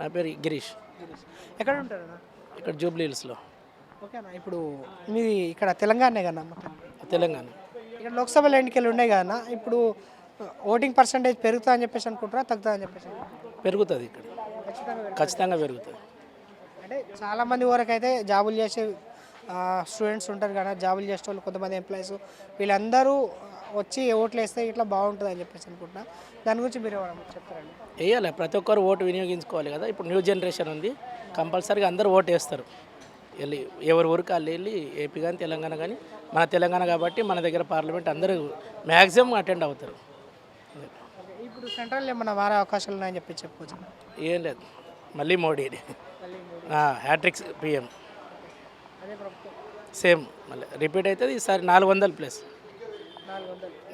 నా పేరు గిరీష్. ఎక్కడ ఉంటారన్నా? ఇక్కడ జూబ్లీ హిల్స్లో. ఓకేనా, ఇప్పుడు మీది ఇక్కడ తెలంగాణనే కదా మొత్తం? తెలంగాణ. ఇక్కడ లోక్సభలో ఎన్నికలు ఉన్నాయి కదన్నా, ఇప్పుడు ఓటింగ్ పర్సంటేజ్ పెరుగుతా అని చెప్పేసి అనుకుంటారా, తగ్గుతా అని చెప్పేసి పెరుగుతుంది ఇక్కడ, ఖచ్చితంగా ఖచ్చితంగా పెరుగుతుంది. అంటే చాలామంది వరకు అయితే జాబులు చేసే స్టూడెంట్స్ ఉంటారు కదా, జాబులు చేసే వాళ్ళు కొంతమంది ఎంప్లాయీస్ వీళ్ళందరూ వచ్చి ఓట్లు వేస్తే ఇట్లా బాగుంటుంది అని చెప్పేసి అనుకుంటున్నా. దాని గురించి మీరు ఏమన్నా చెప్తారండి? వేయాలి, ప్రతి ఒక్కరు ఓటు వినియోగించుకోవాలి కదా. ఇప్పుడు న్యూ జనరేషన్ ఉంది, కంపల్సరీగా అందరూ ఓటు వేస్తారు. వెళ్ళి ఎవరి ఊరికి వాళ్ళు వెళ్ళి ఏపీ కానీ తెలంగాణ కానీ, మన తెలంగాణ కాబట్టి మన దగ్గర పార్లమెంట్ అందరూ మ్యాక్సిమం అటెండ్ అవుతారు. ఇప్పుడు సెంట్రల్ ఏమన్నా మారే అవకాశాలు ఉన్నాయని చెప్పి చెప్పుకోవచ్చు? ఏం లేదు, మళ్ళీ మోడీ హ్యాట్రిక్స్ పిఎం సేమ్ మళ్ళీ రిపీట్ అవుతుంది. ఈసారి 400+.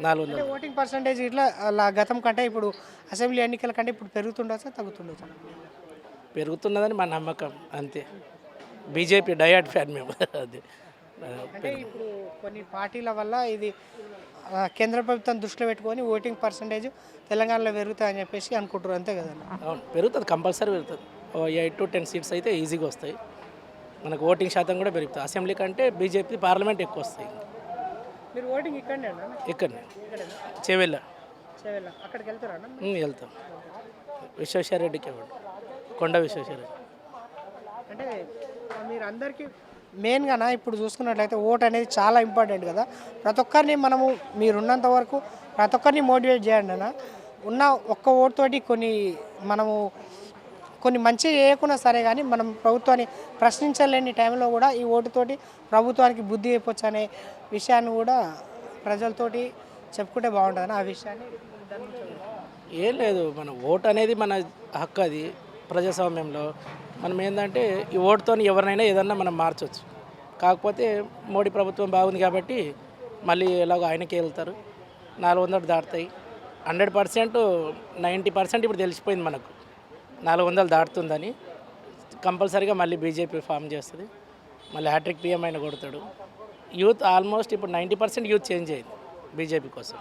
400. ఓటింగ్ పర్సంటేజ్ ఇట్లా గతం కంటే ఇప్పుడు అసెంబ్లీ ఎన్నికల కంటే ఇప్పుడు పెరుగుతుండొచ్చా తగ్గుతుండొచ్చా? పెరుగుతున్నదని మా నమ్మకం, అంతే. బీజేపీ డయాడ్ ఫ్యాన్ మేము. అది అంటే ఇప్పుడు కొన్ని పార్టీల వల్ల ఇది కేంద్ర ప్రభుత్వం దృష్టిలో పెట్టుకొని ఓటింగ్ పర్సంటేజ్ తెలంగాణలో పెరుగుతాయని చెప్పేసి అనుకుంటారు, అంతే కదండి? అవును, పెరుగుతుంది, కంపల్సరీ పెరుగుతుంది. 8 to 10 సీట్స్ అయితే ఈజీగా వస్తాయి. మనకు ఓటింగ్ శాతం కూడా పెరుగుతుంది. అసెంబ్లీ కంటే బీజేపీ పార్లమెంట్ ఎక్కువ వస్తాయి. మీరు ఓటింగ్ ఇక్కడనే? ఇక్కడనే చెవెళ్ళ అక్కడికి వెళ్తారా? వెళ్తాం. విశ్వేశ్వరరెడ్డికి ఇవ్వండి, కొండ విశ్వేశ్వరరెడ్డి. అంటే మీరు అందరికీ మెయిన్గానా ఇప్పుడు చూసుకున్నట్లయితే ఓట్ అనేది చాలా ఇంపార్టెంట్ కదా. ప్రతి ఒక్కరిని మనము మీరున్నంత వరకు ప్రతి ఒక్కరిని మోటివేట్ చేయండి అన్న. ఉన్న ఒక్క ఓటుతోటి కొన్ని మంచి చేయకున్నా సరే కానీ మనం ప్రభుత్వాన్ని ప్రశ్నించలేని టైంలో కూడా ఈ ఓటుతోటి ప్రభుత్వానికి బుద్ధి అయిపోవచ్చు అనే విషయాన్ని కూడా ప్రజలతోటి చెప్పుకుంటే బాగుంటుంది ఆ విషయాన్ని. ఏం లేదు, మన ఓటు అనేది మన హక్కు. అది ప్రజాస్వామ్యంలో మనం ఏంటంటే ఈ ఓటుతో ఎవరినైనా ఏదన్నా మనం మార్చవచ్చు. కాకపోతే మోడీ ప్రభుత్వం బాగుంది కాబట్టి మళ్ళీ ఎలాగో ఆయనకే వెళ్తారు. 400 దాటుతాయి. 100%, 90% ఇప్పుడు తెలిసిపోయింది మనకు 400 దాటుతుందని. కంపల్సరీగా మళ్ళీ బీజేపీ ఫామ్ చేస్తుంది. మళ్ళీ హ్యాట్రిక్ పిఎం అయిన కొడతాడు. యూత్ ఆల్మోస్ట్ ఇప్పుడు 90% యూత్ చేంజ్ అయింది బీజేపీ కోసం.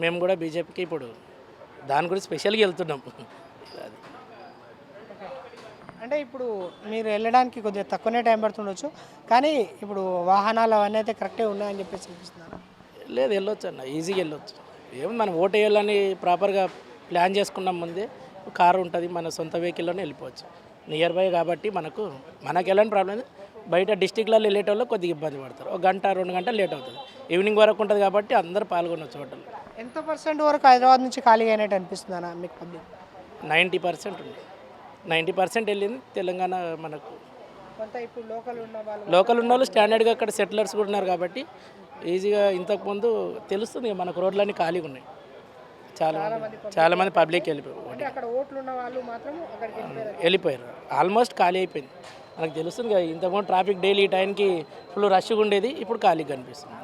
మేము కూడా బీజేపీకి ఇప్పుడు దాని గురించి స్పెషల్గా వెళ్తున్నాం. అది అంటే ఇప్పుడు మీరు వెళ్ళడానికి కొద్దిగా తక్కువనే టైం పడుతుండొచ్చు, కానీ ఇప్పుడు వాహనాలు అవన్నీ అయితే కరెక్టే ఉన్నాయని చెప్పేసి చూపిస్తున్నారు. లేదు, వెళ్ళొచ్చు అన్న, ఈజీగా వెళ్ళొచ్చు. ఏమి మనం ఓటు వేయాలని ప్రాపర్గా ప్లాన్ చేసుకున్నాం ముందే. కారు ఉంటుంది, మన సొంత వెహికల్లోనే వెళ్ళిపోవచ్చు. నియర్ బై కాబట్టి మనకు వెళ్ళని ప్రాబ్లం లేదు. బయట డిస్టిక్లలో వెళ్ళేటోళ్ళు కొద్దిగా ఇబ్బంది పడతారు. 1 గంట 2 గంటలు లేట్ అవుతుంది. ఈవినింగ్ వరకు ఉంటుంది కాబట్టి అందరూ పాల్గొనవచ్చు హోటల్. ఎంత పర్సెంట్ వరకు హైదరాబాద్ నుంచి ఖాళీగా అయినట్టు అనిపిస్తుందా మీకు పబ్లిక్? 90% ఉంది. 90% వెళ్ళింది తెలంగాణ మనకు. కొంత ఇప్పుడు లోకల్ ఉన్న వాళ్ళు స్టాండర్డ్గా అక్కడ సెటిలర్స్ కూడా ఉన్నారు కాబట్టి ఈజీగా. ఇంతకుముందు తెలుస్తుంది మనకు రోడ్లన్నీ ఖాళీగా ఉన్నాయి. చాలామంది పబ్లిక్ వెళ్ళిపోయారు. ఆల్మోస్ట్ ఖాళీ అయిపోయింది. మనకు తెలుస్తుంది కదా, ఇంతకుముందు ట్రాఫిక్ డైలీ ఈ టైంకి ఫుల్ రష్గా ఉండేది, ఇప్పుడు ఖాళీగా కనిపిస్తుంది.